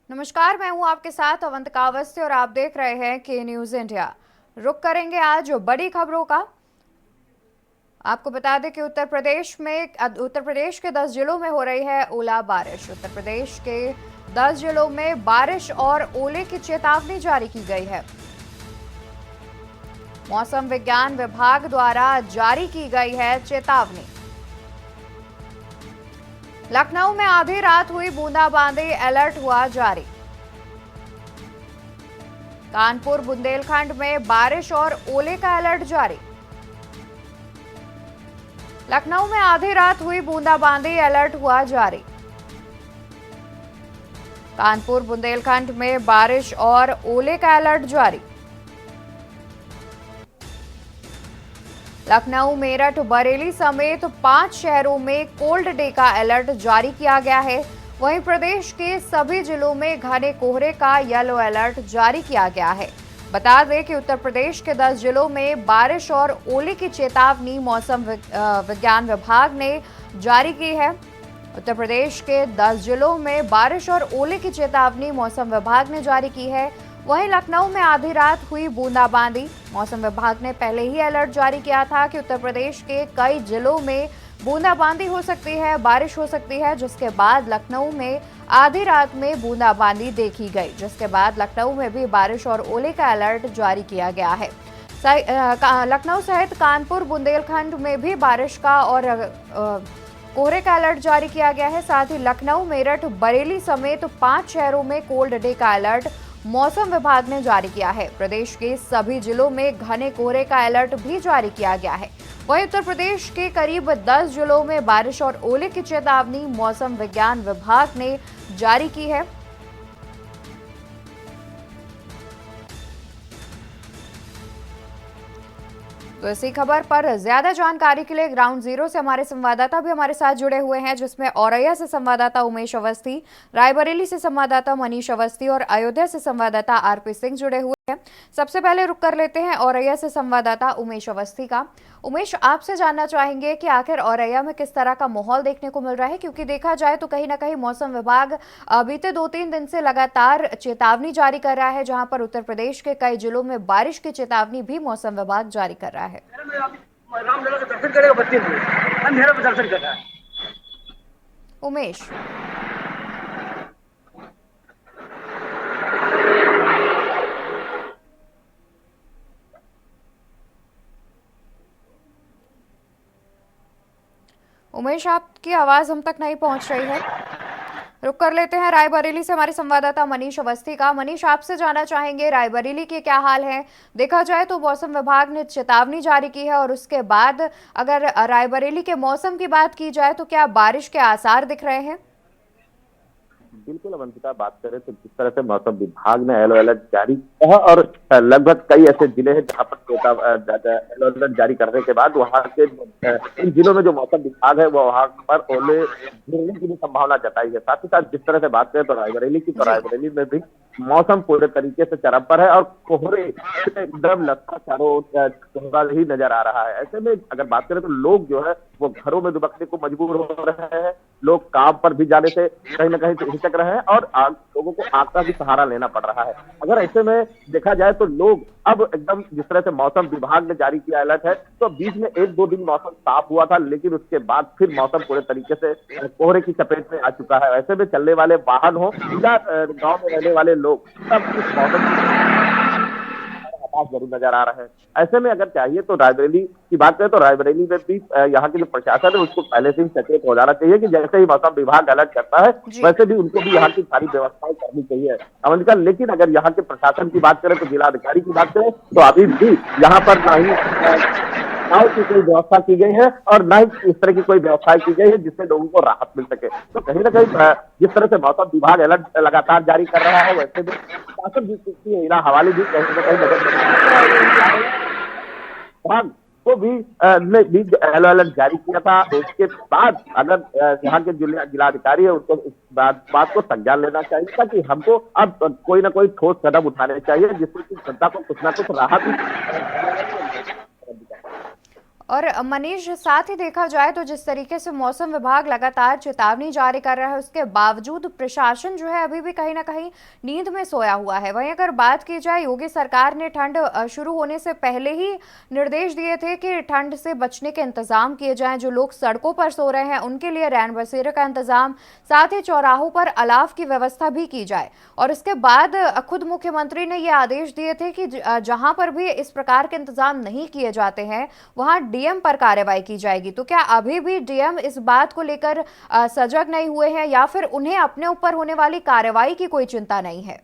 नमस्कार, मैं हूं आपके साथ अवंतिका अवस्थी और आप देख रहे हैं के न्यूज इंडिया। रुक करेंगे आज बड़ी खबरों का। आपको बता दें कि उत्तर प्रदेश के 10 जिलों में हो रही है ओला बारिश। उत्तर प्रदेश के 10 जिलों में बारिश और ओले की चेतावनी जारी की गई है। मौसम विज्ञान विभाग द्वारा जारी की गई है चेतावनी। लखनऊ में आधी रात हुई बूंदाबांदी, अलर्ट हुआ जारी। कानपुर बुंदेलखंड में बारिश और ओले का अलर्ट जारी। लखनऊ में आधी रात हुई बूंदाबांदी, अलर्ट हुआ जारी। कानपुर बुंदेलखंड में बारिश और ओले का अलर्ट जारी। लखनऊ, मेरठ, बरेली समेत 5 शहरों में कोल्ड डे का अलर्ट जारी किया गया है। वहीं प्रदेश के सभी जिलों में घने कोहरे का येलो अलर्ट जारी किया गया है। बता दें कि उत्तर प्रदेश के 10 जिलों में बारिश और ओले की चेतावनी मौसम विज्ञान विभाग ने जारी की है। उत्तर प्रदेश के 10 जिलों में बारिश और ओले की चेतावनी मौसम विभाग ने जारी की है। वहीं लखनऊ में आधी रात हुई बूंदाबांदी। मौसम विभाग ने पहले ही अलर्ट जारी किया था कि उत्तर प्रदेश के कई जिलों में बूंदाबांदी हो सकती है, बारिश हो सकती है, जिसके बाद लखनऊ में आधी रात में बूंदाबांदी देखी गई, जिसके बाद लखनऊ में भी बारिश और ओले का अलर्ट जारी किया गया है। लखनऊ सहित कानपुर बुंदेलखंड में भी बारिश का और कोहरे का अलर्ट जारी किया गया है। साथ ही लखनऊ, मेरठ, बरेली समेत 5 शहरों में कोल्ड डे का अलर्ट मौसम विभाग ने जारी किया है। प्रदेश के सभी जिलों में घने कोहरे का अलर्ट भी जारी किया गया है। वहीं उत्तर प्रदेश के करीब 10 जिलों में बारिश और ओले की चेतावनी मौसम विज्ञान विभाग ने जारी की है। तो इसी खबर पर ज्यादा जानकारी के लिए ग्राउंड जीरो से हमारे संवाददाता भी हमारे साथ जुड़े हुए हैं, जिसमें औरैया से संवाददाता उमेश अवस्थी, रायबरेली से संवाददाता मनीष अवस्थी और अयोध्या से संवाददाता आरपी सिंह जुड़े हुए हैं। सबसे पहले रुक कर लेते हैं औरैया से संवाददाता उमेश अवस्थी का। उमेश, आपसे जानना चाहेंगे कि आखिर औरैया में किस तरह का माहौल देखने को मिल रहा है, क्योंकि देखा जाए तो कहीं ना कहीं मौसम विभाग बीते 2-3 दिन से लगातार चेतावनी जारी कर रहा है, जहां पर उत्तर प्रदेश के कई जिलों में बारिश की चेतावनी भी मौसम विभाग जारी कर रहा है। रामलला का दर्शन करेगा 32 दिन अंधेरे में दर्शन कर रहा है। उमेश, आपकी आवाज हम तक नहीं पहुंच रही है। रुक कर लेते हैं रायबरेली से हमारे संवाददाता मनीष अवस्थी का। मनीष, आपसे जानना चाहेंगे रायबरेली के क्या हाल है। देखा जाए तो मौसम विभाग ने चेतावनी जारी की है और उसके बाद अगर रायबरेली के मौसम की बात की जाए तो क्या बारिश के आसार दिख रहे हैं? बिल्कुल अवंतिका, बात करें तो जिस तरह से मौसम विभाग ने येलो अलर्ट जारी किया है और लगभग कई ऐसे जिले हैं जहां पर येलो अलर्ट जारी करने के बाद वहां के इन जिलों में जो मौसम विभाग है वो वहां पर ओले गिरने की भी संभावना जताई है। साथ ही साथ जिस तरह से बात करें तो रायबरेली में भी मौसम पूरे तरीके से चरम पर है और कोहरे एकदम लगता चारों कोहरा ही नजर आ रहा है। ऐसे में अगर बात करें तो लोग जो है वो घरों में दुबकने को मजबूर हो रहे हैं। लोग काम पर भी जाने से कहीं ना कहीं हिचक रहे हैं और लोगों को आग का भी सहारा लेना पड़ रहा है। अगर ऐसे में देखा जाए तो लोग अब एकदम जिस तरह से मौसम विभाग ने जारी किया अलर्ट है, तो बीच में 1-2 दिन मौसम साफ हुआ था, लेकिन उसके बाद फिर मौसम पूरे तरीके से कोहरे की चपेट में आ चुका है। ऐसे में चलने वाले वाहन हो या गाँव में रहने वाले लोग सब इस मौसम जरूर नजर आ रहे हैं। ऐसे में अगर चाहिए तो रायबरेली की बात करें तो रायबरेली में भी यहाँ की जो प्रशासन है उसको पहले से ही सचेत हो जाना चाहिए कि जैसे ही मौसम विभाग अलर्ट करता है वैसे भी उनको भी यहाँ की सारी व्यवस्थाएं करनी चाहिए अवंतिका। लेकिन अगर यहाँ के प्रशासन की बात करें तो जिलाधिकारी की बात करें तो अभी भी यहाँ पर ना ही की कोई व्यवस्था की गई है और न ही इस तरह की कोई व्यवस्था की गई है जिससे लोगों को राहत मिल सके। तो कहीं ना कहीं जिस तरह से मौसम विभाग अलर्ट लगातार जारी कर रहा है वैसे भी शासन की हवाले भी कहीं ना कहीं विभाग को भी येलो अलर्ट जारी किया था। उसके बाद अगर यहाँ के जिलाधिकारी है उसको इस बात को संज्ञान लेना चाहिए था कि हमको अब कोई ना कोई ठोस कदम उठाने चाहिए जिससे कि जनता को कुछ ना कुछ राहत और मनीष, साथ ही देखा जाए तो जिस तरीके से मौसम विभाग लगातार चेतावनी जारी कर रहा है, उसके बावजूद प्रशासन जो है अभी भी कहीं ना कहीं नींद में सोया हुआ है। वहीं अगर बात की जाए, योगी सरकार ने ठंड शुरू होने से पहले ही निर्देश दिए थे कि ठंड से बचने के इंतजाम किए जाएं। जो लोग सड़कों पर सो रहे हैं उनके लिए रैन बसेरे का इंतजाम, साथ ही चौराहों पर अलाव की व्यवस्था भी की जाए। और इसके बाद खुद मुख्यमंत्री ने ये आदेश दिए थे कि जहां पर भी इस प्रकार के इंतजाम नहीं किए जाते हैं वहां डीएम पर कार्रवाई की जाएगी। तो क्या अभी भी डीएम इस बात को लेकर सजग नहीं हुए हैं, या फिर उन्हें अपने ऊपर होने वाली कार्रवाई की कोई चिंता नहीं है?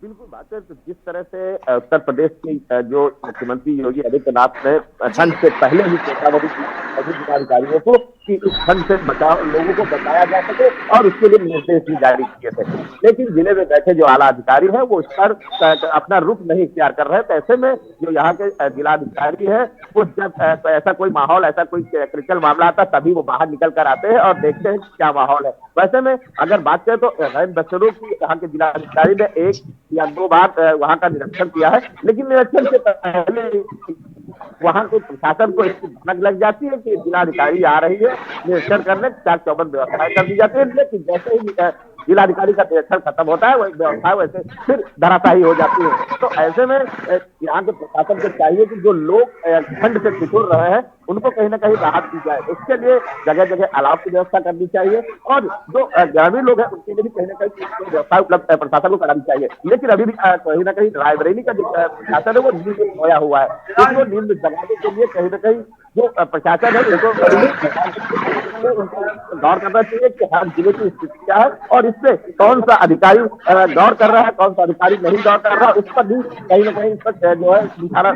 बिल्कुल बात है। तो जिस तरह से उत्तर प्रदेश के जो मुख्यमंत्री योगी आदित्यनाथ ने ठंड से पहले ही चेतावनी दी सभी जिलाधिकारियों को कि इस ठंड से बचाव, लोगों को बचाया जा सके, और उसके लिए निर्देश भी जारी किए थे। लेकिन जिले में बैठे जो आला अधिकारी है वो इस पर अपना रुख नहीं इख्तियार कर रहे। तो ऐसे में जो यहाँ के जिलाधिकारी है वो जब ऐसा कोई माहौल, ऐसा कोई क्रिटिकल मामला आता तभी वो बाहर निकल कर आते हैं और देखते हैं क्या माहौल है। वैसे में अगर बात करें तो रैन बसेरों की यहाँ के जिलाधिकारी ने 1 या 2 बार वहां का निरीक्षण किया है, लेकिन निरीक्षण से पहले वहां के प्रशासन को इसकी भनक लग जाती है कि जिलाधिकारी आ रही है निरीक्षण करने, चाक चौबंद व्यवस्थाएं कर दी जाती है। लेकिन जैसे ही जिलाधिकारी का निरीक्षण खत्म होता है वही व्यवस्था वैसे फिर धराशायी हो जाती है। तो ऐसे में यहाँ के प्रशासन को चाहिए कि जो लोग ठंड से ठिठुर रहे हैं उनको कहीं ना कहीं राहत दी जाए। उसके लिए जगह जगह अलाव की व्यवस्था करनी चाहिए, और जो ग्रामीण लोग हैं उनके लिए भी कहीं ना कहीं व्यवस्था उपलब्ध प्रशासन को करानी चाहिए। लेकिन अभी भी कहीं ना कहीं रायबरेली का जो प्रशासन है वो नींद में सोया हुआ है। उसको नींद में जगाने के लिए कहीं ना कहीं जो प्रशासन है उनको गौर करना चाहिए कि हर जिले की स्थिति क्या है, और इससे कौन सा अधिकारी गौर कर रहा है, कौन सा अधिकारी नहीं गौर कर रहा है, उस पर भी कहीं ना कहीं इस पर जो है निशाना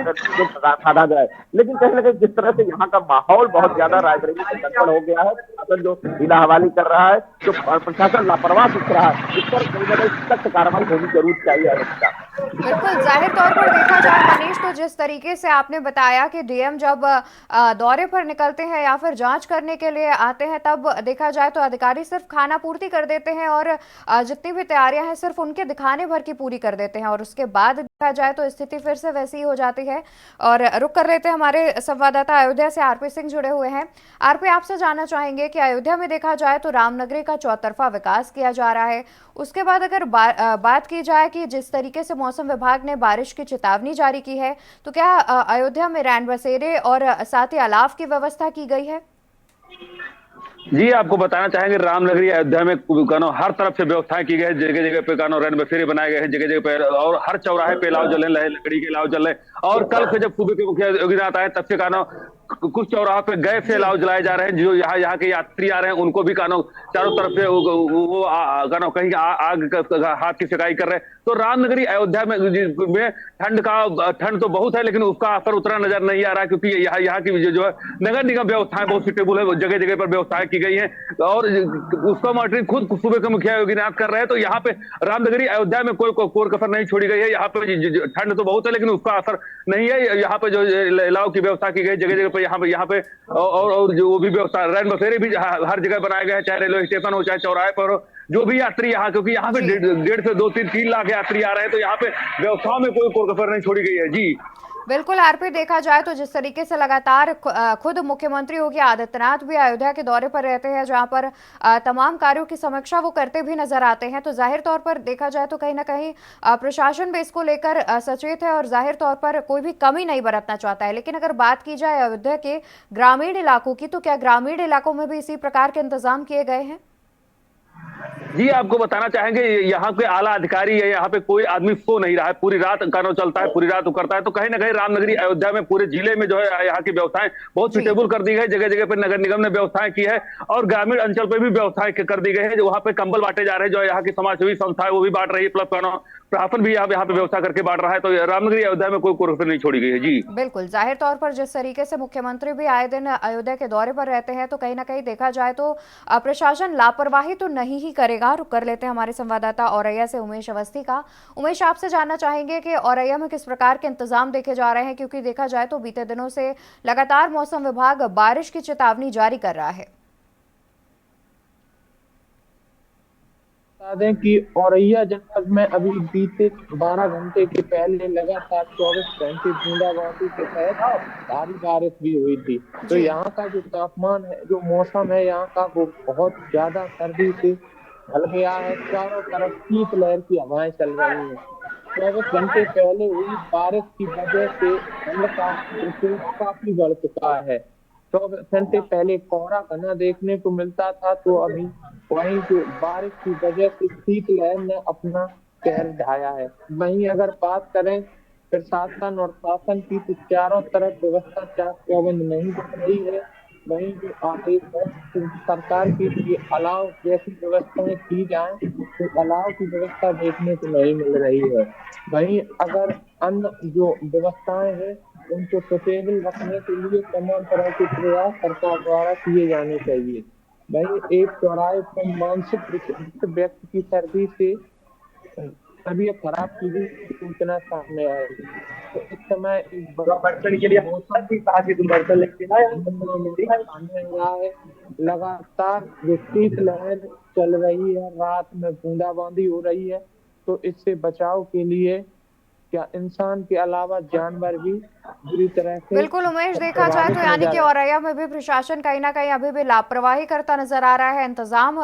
साधा जाए। लेकिन कहीं ना कहीं जिस तरह से यहाँ का माहौल बहुत ज्यादा रायबरेली से गड़बड़ हो गया है, प्रशासन जो ढीला हवाली कर रहा है, जो प्रशासन लापरवाह दिख रहा है, इस पर कहीं ना कहीं सख्त कार्रवाई होनी जरूर चाहिए। बिल्कुल, जाहिर तौर पर देखा जाए मनीष, तो जिस तरीके से आपने बताया कि डीएम जब दौरे पर निकलते हैं या फिर जांच करने के लिए आते हैं, तब देखा जाए तो अधिकारी सिर्फ खाना पूर्ति कर देते हैं और जितनी भी तैयारियां हैं सिर्फ उनके दिखाने भर की पूरी कर देते हैं, और उसके बाद देखा जाए तो स्थिति फिर से वैसी ही हो जाती है। और रुक कर लेते हैं, हमारे संवाददाता अयोध्या से आरपी सिंह जुड़े हुए हैं। आरपी, आपसे जानना चाहेंगे कि अयोध्या में देखा जाए तो रामनगरी का चौतरफा विकास किया जा रहा है, उसके बाद अगर बात की जाए कि जिस तरीके से मौसम विभाग ने बारिश की चेतावनी जारी की है, तो क्या अयोध्या में रैन बसेरे और साथ ही अलाव की व्यवस्था की गई है? जी, आपको बताना चाहेंगे रामनगरी अयोध्या में हर तरफ से व्यवस्थाएं की गई है। जगह जगह पे रैन बसेरे बनाए गए हैं, जगह जगह पे, और हर चौराहे पे अलाव जल रहे, लकड़ी के अलाव जल रहे। और कल से जब सूबे के मुखिया आए तब से कुछ चौराहों पे गैस से अलाव जलाए जा रहे हैं। जो यहाँ के यात्री आ रहे हैं उनको भी चारों तरफ से वो कहीं आग हाथ की सिकाई कर रहे हैं। तो रामनगरी अयोध्या में ठंड तो बहुत है, लेकिन उसका असर उतना नजर नहीं आ रहा है, क्योंकि यहाँ की जो है नगर निगम व्यवस्थाएं बहुत सुटेबल है, जगह जगह पर व्यवस्थाएं की गई है, और उसका मॉनिटरिंग खुद सूबे के मुखिया योगीनाथ कर रहे हैं। तो यहाँ पे रामनगरी अयोध्या में कोई कोर कसर नहीं छोड़ी गई है। यहाँ पे ठंड तो बहुत है, लेकिन उसका असर नहीं है। यहाँ पे जो अलाव की व्यवस्था की गई जगह जगह पे, यहाँ पे और जो भी व्यवस्था, रैन बसेरे भी हर जगह बनाए गए हैं, चाहे रेलवे स्टेशन हो चाहे चौराहे पर हो। जो भी यात्री यहाँ, क्योंकि यहाँ पे 1.5 से 2, 3 लाख यात्री आ रहे हैं, तो यहाँ पे व्यवस्थाओं में कोई कोर कसर नहीं छोड़ी गई है। जी बिल्कुल आरपी, देखा जाए तो जिस तरीके से लगातार खुद मुख्यमंत्री योगी आदित्यनाथ भी अयोध्या के दौरे पर रहते हैं, जहां पर तमाम कार्यों की समीक्षा वो करते भी नजर आते हैं, तो जाहिर तौर पर देखा जाए तो कहीं ना कहीं प्रशासन भी इसको लेकर सचेत है और जाहिर तौर पर कोई भी कमी नहीं बरतना चाहता है। लेकिन अगर बात की जाए अयोध्या के ग्रामीण इलाकों की, तो क्या ग्रामीण इलाकों में भी इसी प्रकार के इंतजाम किए गए हैं? जी, आपको बताना चाहेंगे यहाँ के आला अधिकारी है, यहाँ पे कोई आदमी सो नहीं रहा है, पूरी रात कानून चलता है, पूरी रात उकरता है। तो कहीं ना कहीं रामनगरी अयोध्या में पूरे जिले में जो है यहाँ की व्यवस्थाएं बहुत सुटेबल कर दी गई है। जगह जगह पे नगर निगम ने व्यवस्थाएं की है, और ग्रामीण अंचल पे भी व्यवस्थाएं कर दी गई है। जो वहाँ पे कंबल बांटे जा रहे हैं, जो यहाँ की समाजसेवी संस्था है वो भी बांट रही है, प्लस प्रशासन भी यहाँ पे व्यवस्था करके बांट रहा है। तो रामनगरी अयोध्या में कोई कोर कसर नहीं छोड़ी गई है। जी बिल्कुल, जाहिर तौर पर जिस तरीके से मुख्यमंत्री भी आए दिन अयोध्या के दौरे पर रहते हैं, तो कहीं ना कहीं देखा जाए तो प्रशासन लापरवाही तो नहीं ही करेगा। रुक कर लेते हैं हमारे संवाददाता औरैया से उमेश अवस्थी का। उमेश, आपसे जानना चाहेंगे कि औरैया में किस प्रकार के इंतजाम देखे जा रहे हैं, क्योंकि देखा जाए तो बीते दिनों से लगातार मौसम विभाग बारिश की चेतावनी जारी कर रहा है। बता दें कि औरैया जनपद में अभी बीते 12 घंटे के पहले लगातार 24 घंटे बूंदाबांदी के तहत भारी बारिश भी हुई थी। तो जी। यहाँ का जो तापमान है, जो मौसम है यहाँ का, वो बहुत ज्यादा सर्दी से ढल गया है। चारों तरफ शीतलहर की हवाएं चल रही हैं। 24 घंटे पहले हुई बारिश की वजह से ठंड का प्रकोप काफी बढ़ चुका है। 24 घंटे पहले कोहरा घना देखने को मिलता था, तो अभी वहीं जो बारिश की वजह से शीतलहर ने अपना कहर ढाया है। वहीं अगर बात करें प्रशासन और शासन की, तो चारों तरफ व्यवस्था चाक चौबंद नहीं दिख रही है। वहीं जो आदेश है तो सरकार की, ये अलाव जैसी व्यवस्थाएं की जाए, तो अलाव की व्यवस्था देखने को नहीं मिल रही है। वहीं अगर अन्य जो व्यवस्थाएं हैं उनको सुटेबल रखने के लिए तमाम तरह के प्रयास सरकार द्वारा किए जाने चाहिए। वहीं एक चौराहे पर मानसिक विकसित व्यक्ति की सर्दी से तबीयत खराब की भी सूचना सामने आई। तो इस समय एक बड़ा बर्तन के लिए मौसम कहा कि तुम बर्तन लेके ना यार सामने आ रहा है। लगातार जो शीतलहर चल रही है, रात में बूंदाबांदी हो रही है, तो इससे बचाव के लिए क्या इंसान के अलावा जानवर भी बुरी तरह से बिल्कुल उमेश, देखा जाए तो प्रभावित यानी कि नजर औरैया में भी प्रशासन कहीं ना कहीं अभी भी लापरवाही करता नजर आ रहा है। इंतजाम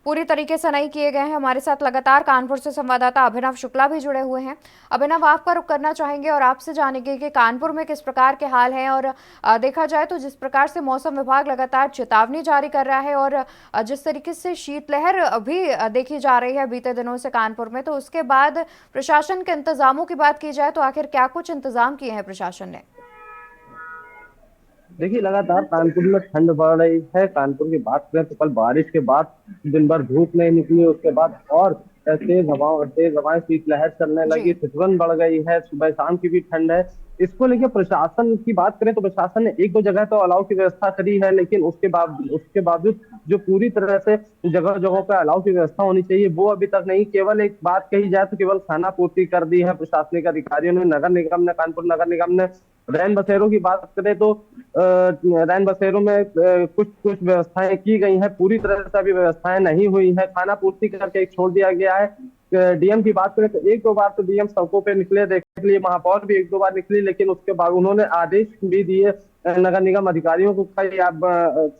पूरी तरीके से नहीं किए गए हैं। हमारे साथ लगातार कानपुर से संवाददाता अभिनव शुक्ला भी जुड़े हुए हैं। अभिनव, आपका रुख करना चाहेंगे और आपसे जानेंगे कि कानपुर में किस प्रकार के हाल हैं। और देखा जाए तो जिस प्रकार से मौसम विभाग लगातार चेतावनी जारी कर रहा है और जिस तरीके से शीतलहर भी देखी जा रही है बीते दिनों से कानपुर में, तो उसके बाद प्रशासन के इंतजामों की बात की जाए तो आखिर क्या कुछ इंतजाम किए हैं प्रशासन ने? देखिए, लगातार कानपुर में ठंड बढ़ रही है। कानपुर की बात करें तो कल बारिश के बाद दिन भर धूप नहीं निकली, उसके बाद और तेज हवाएं, शीतलहर चलने लगी, जी। ठिठुरन बढ़ गई है, सुबह शाम की भी ठंड है। इसको लेकर प्रशासन की बात करें तो प्रशासन ने एक दो जगह तो अलाव की व्यवस्था करी है, लेकिन उसके बावजूद जो पूरी तरह से जगह जगहों पर अलाव की व्यवस्था होनी चाहिए वो अभी तक नहीं। केवल एक बात कही जाए तो केवल खाना पूर्ति कर दी है प्रशासनिक अधिकारियों ने। नगर निगम ने, कानपुर नगर निगम ने रैन बसेरों की बात करें तो रैन बसेरों में कुछ कुछ व्यवस्थाएं की गई हैं, पूरी तरह से अभी व्यवस्थाएं नहीं हुई है। खाना पूर्ति करके एक छोड़ दिया गया है। डीएम की बात करें तो एक दो बार तो डीएम सड़कों पे निकले देखने के लिए, महापौर भी एक दो बार निकली, लेकिन उसके बाद उन्होंने आदेश भी दिए नगर निगम अधिकारियों को, कई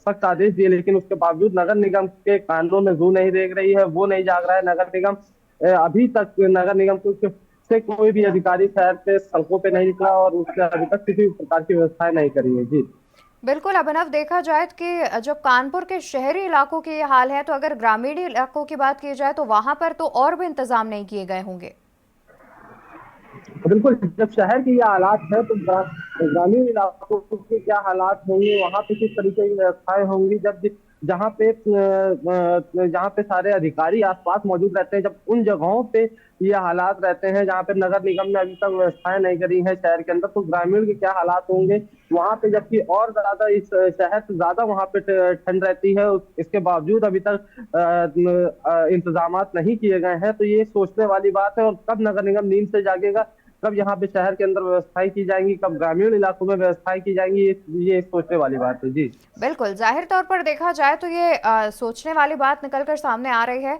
सख्त आदेश दिए, लेकिन उसके बावजूद नगर निगम के कानों में जू नहीं देख रही है, वो नहीं जाग रहा है नगर निगम। अभी तक नगर निगम से कोई भी अधिकारी शहर पे सड़कों पे नहीं निकला और उसने अभी तक किसी प्रकार की व्यवस्थाएं नहीं करी है। जी बिल्कुल अभिनव, देखा जाए कि जब कानपुर के शहरी इलाकों के ये हाल है, तो अगर ग्रामीण इलाकों की बात की जाए तो वहां पर तो और भी इंतजाम नहीं किए गए होंगे। बिल्कुल, जब शहर की ये हालात है तो ग्रामीण इलाकों के क्या हालात होंगे, वहां पे किस तरीके की व्यवस्थाएं होंगी। जहाँ पे सारे अधिकारी आसपास मौजूद रहते हैं, जब उन जगहों पे ये हालात रहते हैं जहाँ पे नगर निगम ने अभी तक व्यवस्थाएं नहीं करी हैं शहर के अंदर, तो ग्रामीण के क्या हालात होंगे वहां पे। जबकि और ज्यादा इस शहर से ज्यादा वहां पे ठंड रहती है, इसके बावजूद अभी तक इंतजाम नहीं किए गए हैं। तो ये सोचने वाली बात है। और कब नगर निगम नींद से जागेगा, कब यहाँ पे शहर के अंदर व्यवस्थाएं की जाएंगी, कब ग्रामीण इलाकों में व्यवस्थाएं की जाएंगी, ये सोचने वाली बात है। जी बिल्कुल, जाहिर तौर पर देखा जाए तो ये सोचने वाली बात निकलकर सामने आ रही है।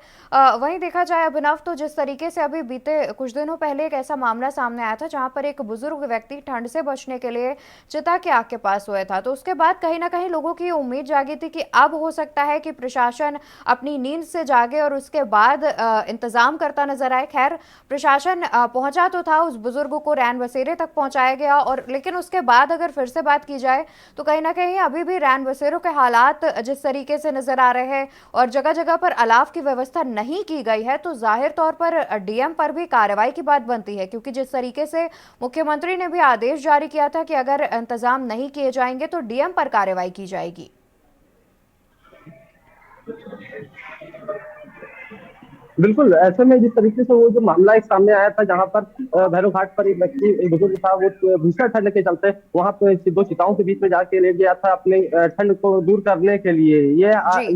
वहीं देखा जाए अभिनव, तो जिस तरीके से अभी बीते कुछ दिनों पहले एक ऐसा मामला सामने आया था जहां पर एक बुजुर्ग व्यक्ति ठंड से बचने के लिए चिता की आग के पास सोया था, तो उसके बाद कहीं ना कहीं लोगों की उम्मीद जागी थी कि अब हो सकता है कि प्रशासन अपनी नींद से जागे और उसके बाद इंतजाम करता नजर आए। खैर, प्रशासन पहुंचा तो था, उस बुजुर्ग को रैन बसेरे तक पहुंचाया गया, और लेकिन उसके बाद अगर फिर से बात की जाए तो कहीं ना कहीं अभी भी रैन बसेरों के हालात जिस तरीके से नजर आ रहे हैं और जगह जगह पर अलाव की व्यवस्था नहीं की गई है, तो जाहिर तौर पर डीएम पर भी कार्रवाई की बात बनती है। क्योंकि जिस तरीके से मुख्यमंत्री ने भी आदेश जारी किया था कि अगर इंतजाम नहीं किए जाएंगे तो डीएम पर कार्रवाई की जाएगी। बिल्कुल, ऐसे में जिस तरीके से वो जो मामला एक सामने आया था जहां पर भैरव घाट पर एक व्यक्ति, एक बुजुर्ग था, वो भीषण ठंड के चलते वहां पे दो चिताओं के बीच में जाके लेट गया था अपने ठंड को दूर करने के लिए।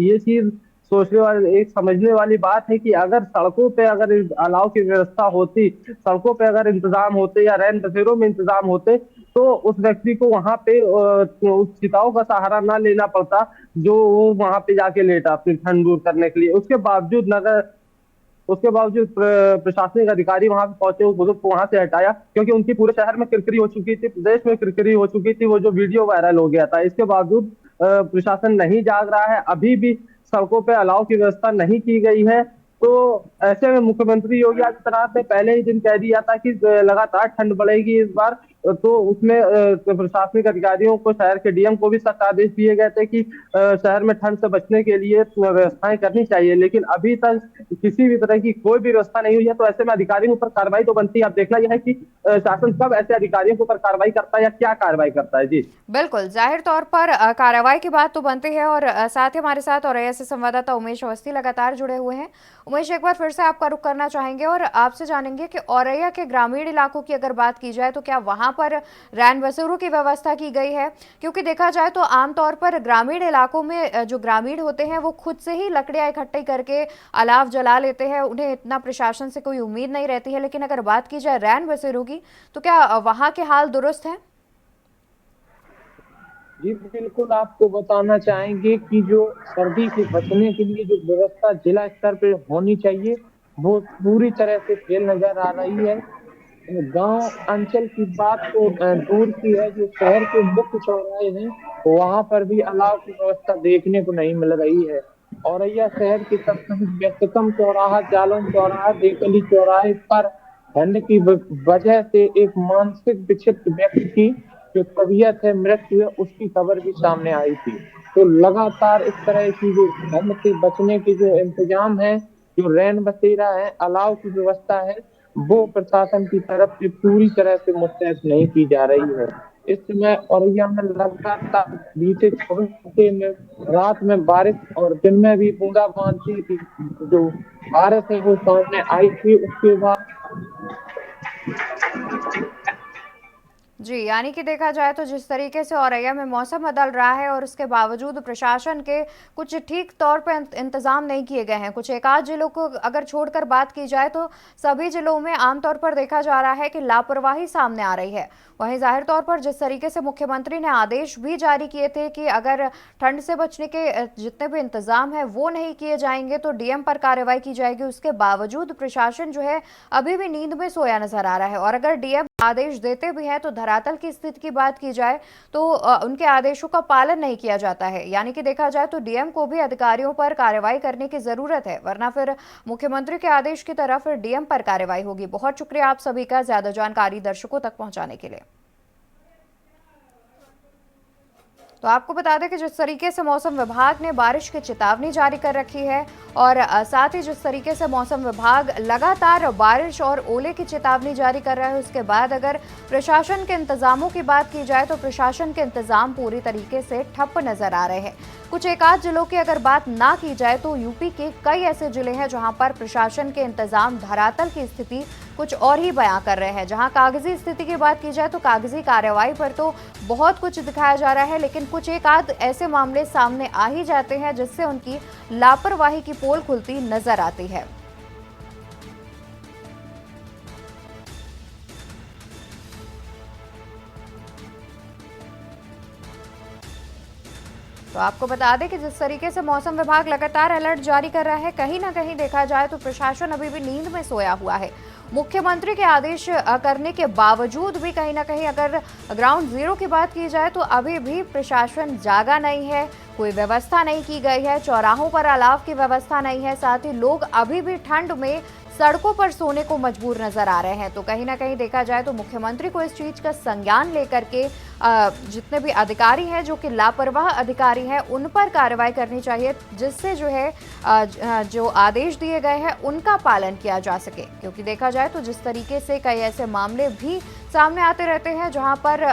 ये चीज सोचने वाली, एक समझने वाली बात है कि अगर सड़कों पे अगर अलाव की व्यवस्था होती, सड़कों पे अगर इंतजाम होते या रैन बसेरों में इंतजाम होते, तो उस व्यक्ति को वहां पे उस चिताओं का सहारा ना लेना पड़ता जो वो वहां पे जाके लेटा अपनी ठंड दूर करने के लिए। उसके बावजूद उसके बावजूद प्रशासनिक अधिकारी वहां पे पहुंचे, उस बुजुर्ग को वहां से हटाया, क्योंकि उनकी पूरे शहर में किरकिरी हो चुकी थी, प्रदेश में किरकिरी हो चुकी थी, वो जो वीडियो वायरल हो गया था। इसके बावजूद प्रशासन नहीं जाग रहा है, अभी भी सड़कों पे अलाव की व्यवस्था नहीं की गई है। तो ऐसे में मुख्यमंत्री योगी आदित्यनाथ ने पहले ही दिन कह दिया था कि लगातार ठंड बढ़ेगी इस बार, तो उसमें प्रशासनिक अधिकारियों को, शहर के डीएम को भी सख्त आदेश दिए गए थे कि शहर में ठंड से बचने के लिए व्यवस्थाएं करनी चाहिए, लेकिन अभी तक किसी भी तरह की कोई भी व्यवस्था नहीं हुई है। तो ऐसे में अधिकारियों पर कार्रवाई तो बनती है। अब देखना यह है कि शासन कब ऐसे अधिकारियों के ऊपर कार्रवाई करता है या क्या कार्रवाई करता है। जी बिल्कुल, जाहिर तौर पर कार्रवाई की बात तो बनती है। और साथ ही हमारे साथ औरैया से संवाददाता उमेश अवस्थी लगातार जुड़े हुए हैं। उमेश, एक बार फिर से आपका रुख करना चाहेंगे और आपसे जानेंगे कि औरैया के ग्रामीण इलाकों की अगर बात की जाए तो क्या वहां पर रैन बसेरों की व्यवस्था की गई है? क्योंकि देखा जाए तो आमतौर पर ग्रामीण इलाकों में जो ग्रामीण होते हैं वो खुद से ही लकड़ियां इकट्ठी करके अलाव जला लेते हैं, उन्हें इतना प्रशासन से कोई उम्मीद नहीं रहती है। लेकिन अगर बात की जाए रैन बसेरों की तो क्या वहां के हाल दुरुस्त हैं? जी बिल्कुल, आपको बताना चाहेंगे कि जो सर्दी से बचने के लिए जो व्यवस्था जिला स्तर पे होनी चाहिए वो पूरी तरह से फेल नजर आ रही है। गांव अंचल की बात तो दूर की है, जो शहर के मुख्य चौराहे हैं वहां पर भी अलाव की व्यवस्था देखने को नहीं मिल रही है। औरैया शहर के सबसे व्यस्ततम चौराहा जालौन चौराहा, देकली चौराहे पर ठंड की वजह से एक मानसिक विक्षिप्त व्यक्ति की जो तबीयत है, मृत्यु है, उसकी खबर भी सामने आई थी। तो लगातार इस तरह की जो ठंड से बचने के जो इंतजाम है, जो रैन बसेरा है, अलाव की व्यवस्था है, वो प्रशासन की तरफ से पूरी तरह से मुस्तैद नहीं की जा रही है। इस समय औरैया में लगातार बीते 24 घंटे में रात में बारिश और दिन में भी बूंदाबांदी की जो बारिश है वो सामने आई थी। उसके बाद जी, यानी कि देखा जाए तो जिस तरीके से औरैया में मौसम बदल रहा है और उसके बावजूद प्रशासन के कुछ ठीक तौर पर इंतजाम नहीं किए गए हैं। कुछ एक आध जिलों को अगर छोड़कर बात की जाए तो सभी जिलों में आमतौर पर देखा जा रहा है कि लापरवाही सामने आ रही है। वहीं जाहिर तौर पर जिस तरीके से मुख्यमंत्री ने आदेश भी जारी किए थे कि अगर ठंड से बचने के जितने भी इंतजाम है वो नहीं किए जाएंगे तो डीएम पर कार्रवाई की जाएगी, उसके बावजूद प्रशासन जो है अभी भी नींद में सोया नजर आ रहा है। और अगर डीएम आदेश देते भी हैं तो धरातल की स्थिति की बात की जाए तो उनके आदेशों का पालन नहीं किया जाता है। यानी कि देखा जाए तो डीएम को भी अधिकारियों पर कार्रवाई करने की जरूरत है, वरना फिर मुख्यमंत्री के आदेश की तरह फिर डीएम पर कार्रवाई होगी। बहुत शुक्रिया आप सभी का ज्यादा जानकारी दर्शकों तक पहुंचाने के लिए। तो आपको बता दें कि जिस तरीके से मौसम विभाग ने बारिश की चेतावनी जारी कर रखी है और साथ ही जिस तरीके से मौसम विभाग लगातार बारिश और ओले की चेतावनी जारी कर रहा है, उसके बाद अगर प्रशासन के इंतजामों की बात की जाए तो प्रशासन के इंतजाम पूरी तरीके से ठप नजर आ रहे हैं। कुछ एक आध जिलों की अगर बात ना की जाए तो यूपी के कई ऐसे जिले हैं जहां पर प्रशासन के इंतजाम धरातल की स्थिति कुछ और ही बयां कर रहे हैं। जहां कागजी स्थिति की बात की जाए तो कागजी कार्रवाई पर तो बहुत कुछ दिखाया जा रहा है, लेकिन कुछ एक आध ऐसे मामले सामने आ ही जाते हैं जिससे उनकी लापरवाही की पोल खुलती नजर आती है। तो आपको बता दें कि जिस तरीके से मौसम विभाग लगातार अलर्ट जारी कर रहा है, कहीं ना कहीं देखा जाए तो प्रशासन अभी भी नींद में सोया हुआ है। मुख्यमंत्री के आदेश करने के बावजूद भी कहीं ना कहीं अगर ग्राउंड जीरो की बात की जाए तो अभी भी प्रशासन जागा नहीं है, कोई व्यवस्था नहीं की गई है, चौराहों पर अलाव की व्यवस्था नहीं है, साथ ही लोग अभी भी ठंड में सड़कों पर सोने को मजबूर नजर आ रहे हैं। तो कहीं ना कहीं देखा जाए तो मुख्यमंत्री को इस चीज का संज्ञान लेकर के जितने भी अधिकारी हैं जो कि लापरवाह अधिकारी हैं उन पर कार्रवाई करनी चाहिए, जिससे जो है जो आदेश दिए गए हैं उनका पालन किया जा सके। क्योंकि देखा जाए तो जिस तरीके से कई ऐसे मामले भी सामने आते रहते हैं जहां पर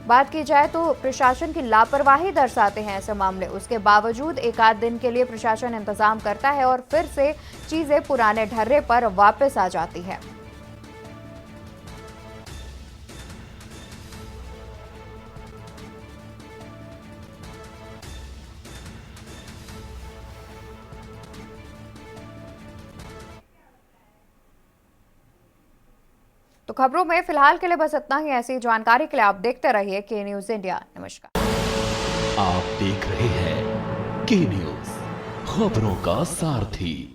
बात की जाए तो प्रशासन की लापरवाही दर्शाते हैं ऐसे मामले, उसके बावजूद एक आध दिन के लिए प्रशासन इंतजाम करता है और फिर से चीजें पुराने ढर्रे पर वापस आ जाती है। तो खबरों में फिलहाल के लिए बस इतना ही। ऐसी जानकारी के लिए आप देखते रहिए के न्यूज इंडिया। नमस्कार। आप देख रहे हैं के न्यूज, खबरों का सारथी।